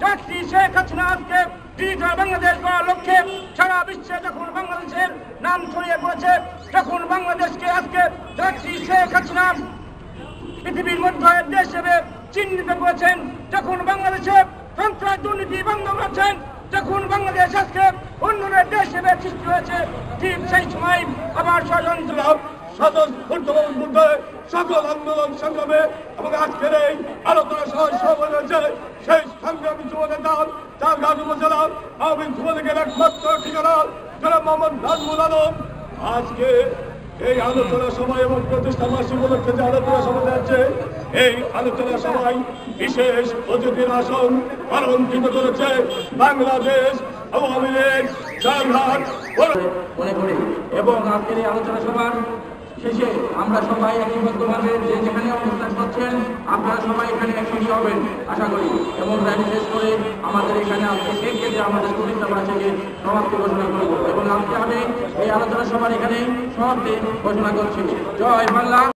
জাতি শেখ হাসিনা আজকে ডিজিটাল বাংলাদেশ গড়ার লক্ষ্যে সারা বিশ্বে যখন বাংলাদেশের নাম ছড়িয়ে পড়েছে, তখন বাংলাদেশকে আজকে জাতি শেখ হাসিনা পৃথিবীর মধ্যে দেশ হিসেবে চিহ্নিত করেছেন, যখন বাংলাদেশে সন্ত্রাস দুর্নীতি বন্ধ করেছেন, যখন বাংলাদেশ আজকে উন্নয়নের দেশ হিসেবে সৃষ্টি হয়েছে, ঠিক সেই সময় আবার ষড়যন্ত্র সকল আন্দোলন সংগ্রামে এবং আজকের এই আলোচনা সভা হয়েছে সেই সংগ্রামী যুবদের দল চারঘাট উপজেলা আওয়ামী যুবলীগের একমাত্র ঠিকানা যারা মোহাম্মদ নাজমুল আলম আজকে এই আলোচনা সভা এবং প্রতিষ্ঠা মাসিক উপলক্ষে যে আলোচনা সভা যাচ্ছে, এই আলোচনা সভায় বিশেষ অতিথির আসন অলঙ্কৃত করেছে বাংলাদেশ আওয়ামী লীগ চারঘাট মনে করি। এবং আজকের এই আলোচনা সভার শেষে আমরা সবাই একীবদ্ধভাবে যে যেখানে অবস্থান করছেন আপনারা সবাই এখানে একসঙ্গে হবেন আশা করি, এবং র্যালি শেষ করে আমাদের এখানে আজকে শেষ যে আমাদের প্রতিষ্ঠা বার্ষিকী সমাপ্তি ঘোষণা করব এবং আজকে আমি এই আলোচনা সভার এখানে সমাপ্তি ঘোষণা করছি। জয় বাংলা।